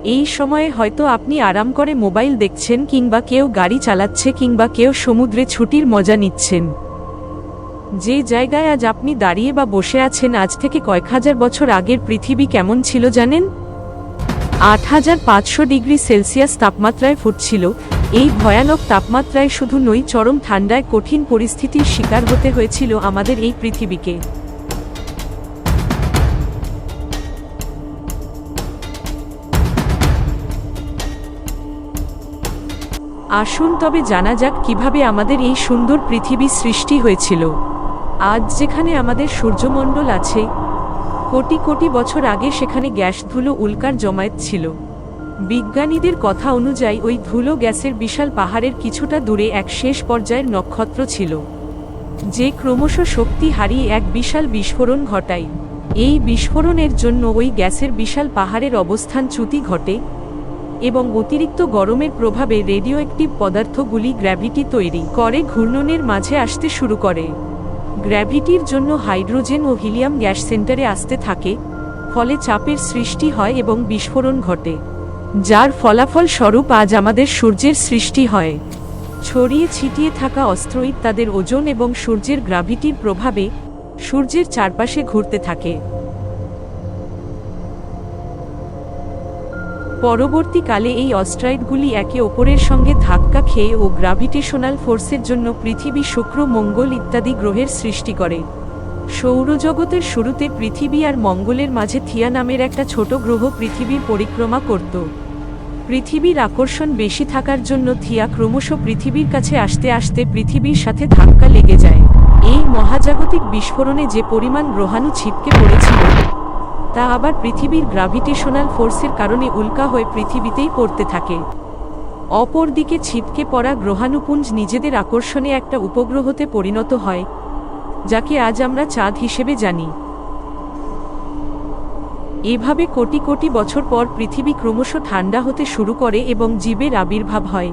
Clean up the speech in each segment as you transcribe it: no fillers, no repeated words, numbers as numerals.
এই সময়ে হয়তো আপনি আরাম করে মোবাইল দেখছেন, কিংবা কেউ গাড়ি চালাচ্ছে, কিংবা কেউ সমুদ্রে ছুটির মজা নিচ্ছেন। যে জায়গায় আজ আপনি দাঁড়িয়ে বা বসে আছেন, আজ থেকে কয়েক হাজার বছর আগের পৃথিবী কেমন ছিল জানেন? ৮৫০০ ডিগ্রি সেলসিয়াস তাপমাত্রায় ফুটছিল। এই ভয়ানক তাপমাত্রায় শুধু নয়, চরম ঠান্ডায় কঠিন পরিস্থিতির শিকার হতে হয়েছিল আমাদের এই পৃথিবীকে। আসুন তবে জানা যাক কিভাবে আমাদের এই সুন্দর পৃথিবী সৃষ্টি হয়েছিল। আজ যেখানে আমাদের সূর্যমণ্ডল আছে, কোটি কোটি বছর আগে সেখানে গ্যাস ধুলো উল্কার জমায়েত ছিল। বিজ্ঞানীদের কথা অনুযায়ী ওই ধুলো গ্যাসের বিশাল পাহাড়ের কিছুটা দূরে এক শেষ পর্যায়ের নক্ষত্র ছিল, যে ক্রমশ শক্তি হারিয়ে এক বিশাল বিস্ফোরণ ঘটায়। এই বিস্ফোরণের জন্য ওই গ্যাসের বিশাল পাহাড়ের অবস্থানচ্যুতি ঘটে এবং অতিরিক্ত গরমের প্রভাবে রেডিওঅ্যাক্টিভ পদার্থগুলি গ্র্যাভিটি তৈরি করে ঘূর্ণনের মাঝে আসতে শুরু করে। গ্র্যাভিটির জন্য হাইড্রোজেন ও হিলিয়াম গ্যাস সেন্টারে আসতে থাকে, ফলে চাপের সৃষ্টি হয় এবং বিস্ফোরণ ঘটে, যার ফলাফল স্বরূপ আজ আমাদের সূর্যের সৃষ্টি হয়। ছড়িয়ে ছিটিয়ে থাকা অস্ট্রয়েড তাদের ওজন এবং সূর্যের গ্র্যাভিটির প্রভাবে সূর্যের চারপাশে ঘুরতে থাকে। পরবর্তীকালে এই অস্ট্রয়েডগুলি একে অপরের সঙ্গে ধাক্কা খেয়ে ও গ্র্যাভিটেশনাল ফোর্সের জন্য পৃথিবী, শুক্র, মঙ্গল ইত্যাদি গ্রহের সৃষ্টি করে। সৌরজগতের শুরুতে পৃথিবী আর মঙ্গলের মাঝে থিয়া নামের একটা ছোট গ্রহ পৃথিবীর পরিক্রমা করত। পৃথিবীর আকর্ষণ বেশি থাকার জন্য থিয়া ক্রমশ পৃথিবীর কাছে আসতে আসতে পৃথিবীর সাথে ধাক্কা লেগে যায়। এই মহাজাগতিক বিস্ফোরণে যে পরিমাণ গ্রহাণু ছিটকে পড়েছিল, তা আবার পৃথিবীর গ্র্যাভিটেশনাল ফোর্সের কারণে উল্কা হয়ে পৃথিবীতেই পড়তে থাকে। অপরদিকে ছিটকে পড়া গ্রহাণুপুঞ্জ নিজেদের আকর্ষণে একটা উপগ্রহতে পরিণত হয়, যাকে আজ আমরা চাঁদ হিসেবে জানি। এভাবে কোটি কোটি বছর পর পৃথিবী ক্রমশ ঠান্ডা হতে শুরু করে এবং জীবের আবির্ভাব হয়,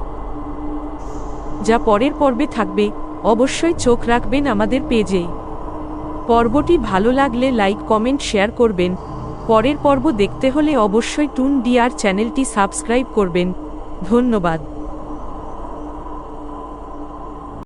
যা পরের পর্বে থাকবে। অবশ্যই চোখ রাখবেন আমাদের পেজে। পর্বটি ভালো লাগলে লাইক, কমেন্ট, শেয়ার করবেন। পরের পর্ব দেখতে হলে অবশ্যই টুন ডিআর চ্যানেলটি সাবস্ক্রাইব করবেন। ধন্যবাদ।